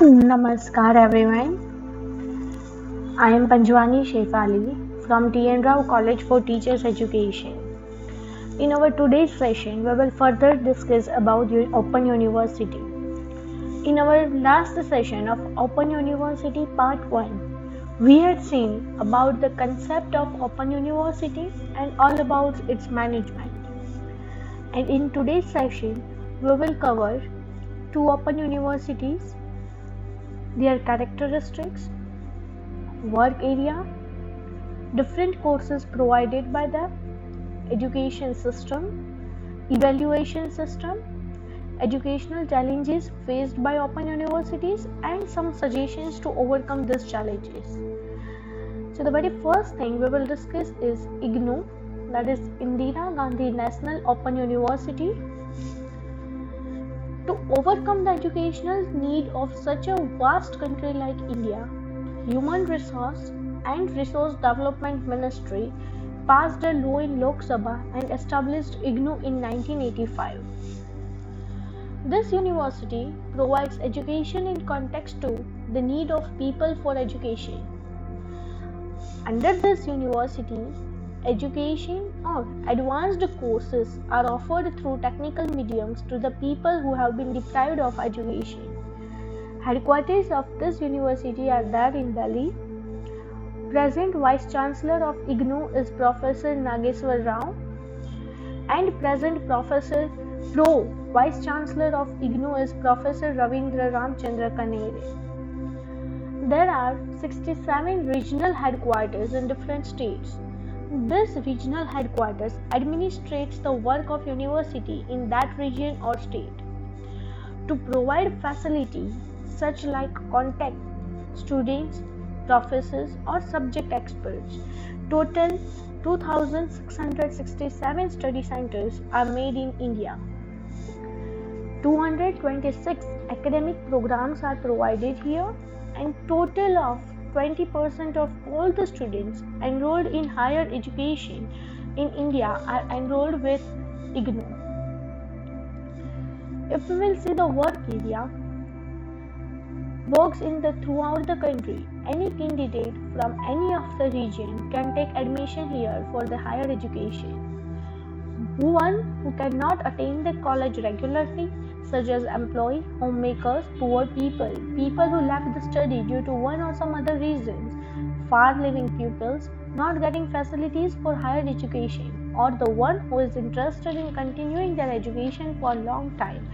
Namaskar everyone. I am Panjwani Shefali from TN Rao College for Teachers Education. In our today's session, we will further discuss about Open University. In our last session of Open University Part 1, we had seen about the concept of Open University and all about its management. And in today's session, we will cover two Open Universities, their characteristics, work area, different courses provided by the education system, evaluation system, educational challenges faced by open universities, and some suggestions to overcome these challenges. So the very first thing we will discuss is IGNOU, that is Indira Gandhi National Open University. To overcome the educational need of such a vast country like India, Human Resource and Resource Development Ministry passed a law in Lok Sabha and established IGNOU in 1985. This university provides education in context to the need of people for education. Under this university, education or advanced courses are offered through technical mediums to the people who have been deprived of education. Headquarters of this university are there in Delhi. Present Vice Chancellor of IGNOU is Professor Nageswar Rao, and present Pro Vice Chancellor of IGNOU is Professor Ravindra Ramchandra Kanere. There are 67 regional headquarters in different states. This regional headquarters administrates the work of university in that region or state. To provide facility such like contact students, professors or subject experts, total 2,667 study centers are made in India. 226 academic programs are provided here, and total of 20% of all the students enrolled in higher education in India are enrolled with IGNOU. If we will see the work area, works in throughout the country, any candidate from any of the region can take admission here for the higher education. One who cannot attend the college regularly, such as employee, homemakers, poor people, people who left the study due to one or some other reasons, far-living pupils, not getting facilities for higher education, or the one who is interested in continuing their education for a long time,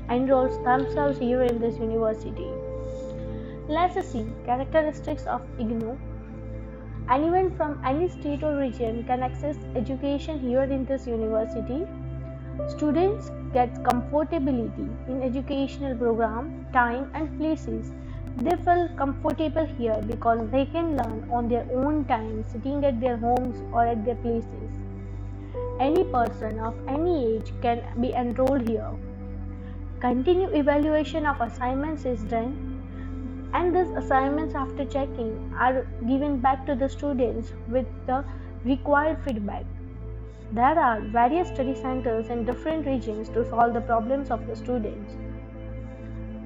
enrolls themselves here in this university. Let's see characteristics of IGNOU. Anyone from any state or region can access education here in this university. Students get comfortability in educational program, time and places. They feel comfortable here because they can learn on their own time, sitting at their homes or at their places. Any person of any age can be enrolled here. Continued evaluation of assignments is done, and these assignments after checking are given back to the students with the required feedback. There are various study centers in different regions to solve the problems of the students.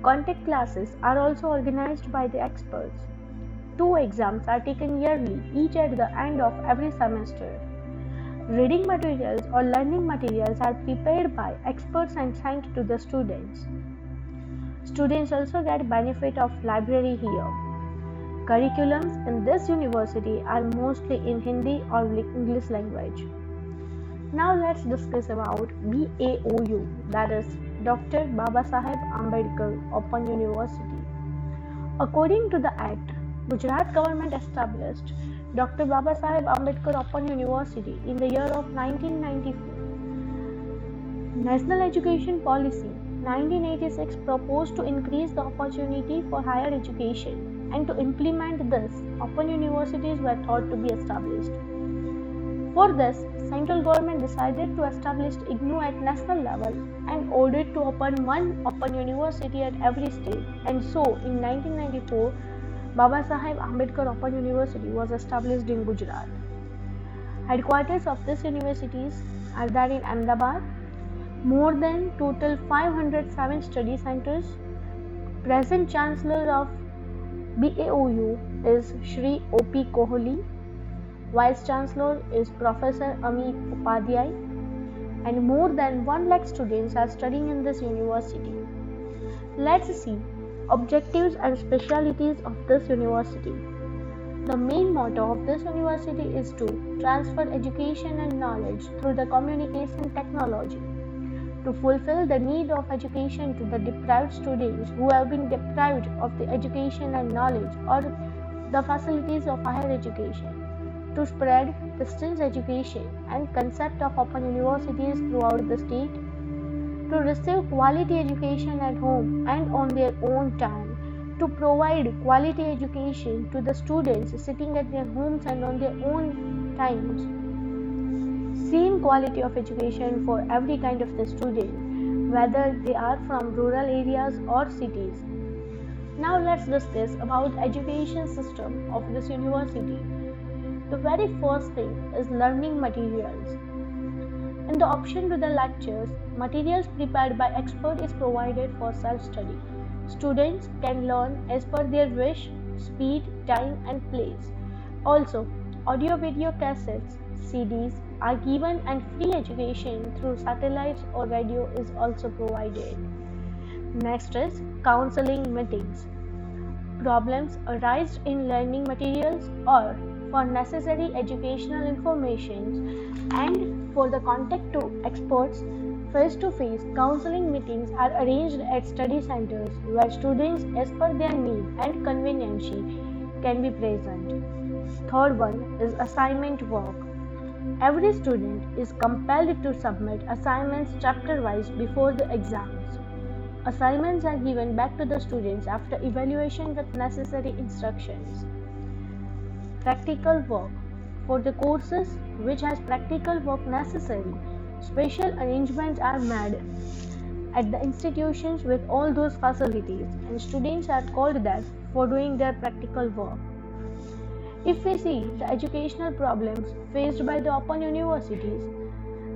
Contact classes are also organized by the experts. 2 exams are taken yearly, each at the end of every semester. Reading materials or learning materials are prepared by experts and sent to the students. Students also get benefit of library here. Curriculums in this university are mostly in Hindi or English language. Now let's discuss about BAOU, that is Dr. Babasaheb Ambedkar Open University. According to the Act, Gujarat government established Dr. Babasaheb Ambedkar Open University in the year of 1994. National Education Policy 1986 proposed to increase the opportunity for higher education, and to implement this, open universities were thought to be established. For this, central government decided to establish IGNOU at national level and ordered to open one open university at every state, and so in 1994, Babasaheb Ambedkar Open University was established in Gujarat. Headquarters of these universities are there in Ahmedabad. More than total 507 study centers Present Chancellor of BAOU is Shri O.P. Kohli. Vice Chancellor is Professor Amit Upadhyay, and more than 1 lakh students are studying in this university. Let's see objectives and specialities of this university. The main motto of this university is to transfer education and knowledge through the communication technology, to fulfill the need of education to the deprived students who have been deprived of the education and knowledge or the facilities of higher education, to spread distance education and concept of open universities throughout the state, to receive quality education at home and on their own time, to provide quality education to the students sitting at their homes and on their own times. Same quality of education for every kind of the student, whether they are from rural areas or cities. Now let's discuss about education system of this university. The very first thing is learning materials. In the option to the lectures, materials prepared by expert is provided for self-study. Students can learn as per their wish, speed, time and place. Also, audio-video cassettes, CDs are given and free education through satellites or radio is also provided. Next is counseling meetings. Problems arise in learning materials or for necessary educational information and for the contact to experts, face-to-face counseling meetings are arranged at study centers where students as per their need and convenience can be present. Third one is assignment work. Every student is compelled to submit assignments chapter-wise before the exams. Assignments are given back to the students after evaluation with necessary instructions. Practical work. For the courses which has practical work necessary, special arrangements are made at the institutions with all those facilities and students are called there for doing their practical work. If we see the educational problems faced by the open universities,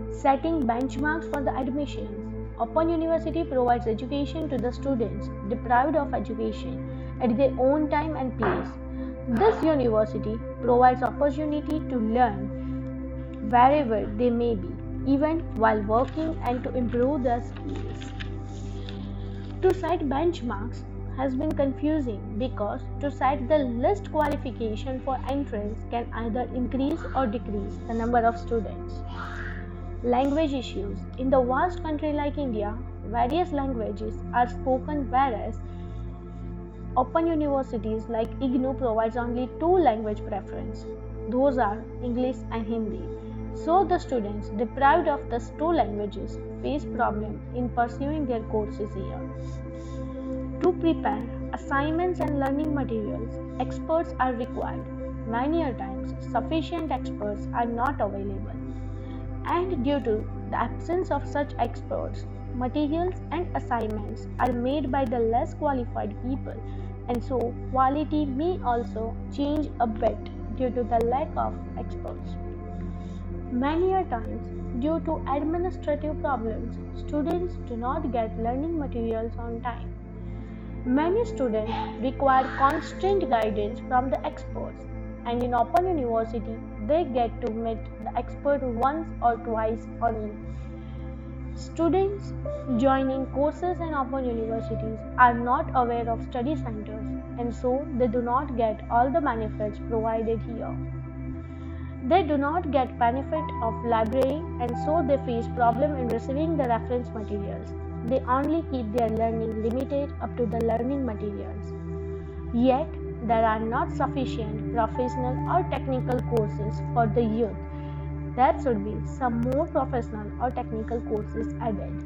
setting benchmarks for the admissions, Open University provides education to the students deprived of education at their own time and place. This university provides opportunity to learn wherever they may be, even while working and to improve their skills. To set benchmarks has been confusing because to set the list qualification for entrance can either increase or decrease the number of students. Language issues. In the vast country like India, various languages are spoken whereas open universities like IGNOU provides only two language preference. Those are English and Hindi. So the students deprived of these two languages face problem in pursuing their courses here. To prepare assignments and learning materials, experts are required. Many a times, sufficient experts are not available. And due to the absence of such experts, materials and assignments are made by the less qualified people, and so quality may also change a bit due to the lack of experts. Many a times, due to administrative problems, students do not get learning materials on time. Many students require constant guidance from the experts, and in Open University, they get to meet the expert once or twice only. Students joining courses in Open Universities are not aware of study centers, and so they do not get all the benefits provided here. They do not get benefit of library, and so they face problem in receiving the reference materials. They only keep their learning limited up to the learning materials. Yet, there are not sufficient professional or technical courses for the youth. There should be some more professional or technical courses added.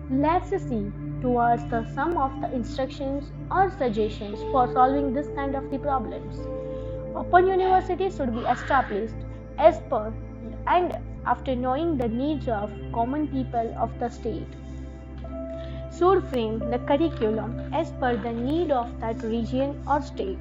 Let's see towards the some of the instructions or suggestions for solving this kind of the problems. Open University should be established as per and after knowing the needs of common people of the state. Should frame the curriculum as per the need of that region or state.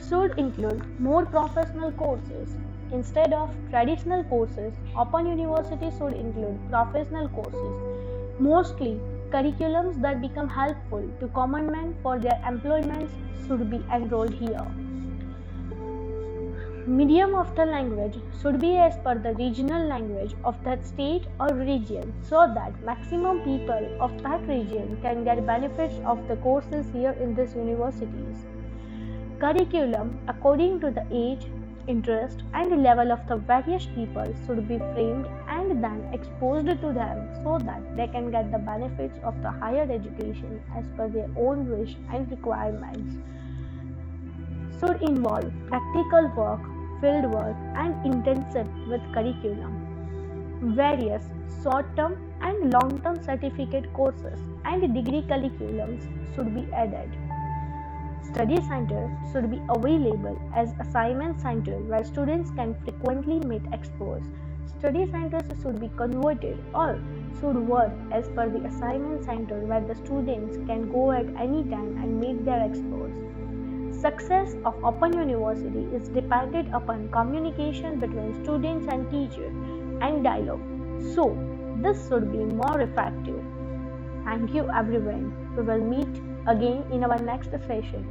Should include more professional courses. Instead of traditional courses, Open University should include professional courses. Mostly, Curriculums that become helpful to common men for their employments should be enrolled here. Medium of the language should be as per the regional language of that state or region so that maximum people of that region can get benefits of the courses here in these universities. Curriculum according to the age, interest and level of the various people should be framed and then exposed to them so that they can get the benefits of the higher education as per their own wish and requirements. Should involve practical work, field work and intensive with curriculum. Various short-term and long-term certificate courses and degree curriculums should be added. Study center should be available as assignment center where students can frequently meet experts. Study centers should be converted or should work as per the assignment center where the students can go at any time and meet their experts. Success of Open University is dependent upon communication between students and teachers and dialogue. So, this should be more effective. Thank you everyone. We will meet again in our next session.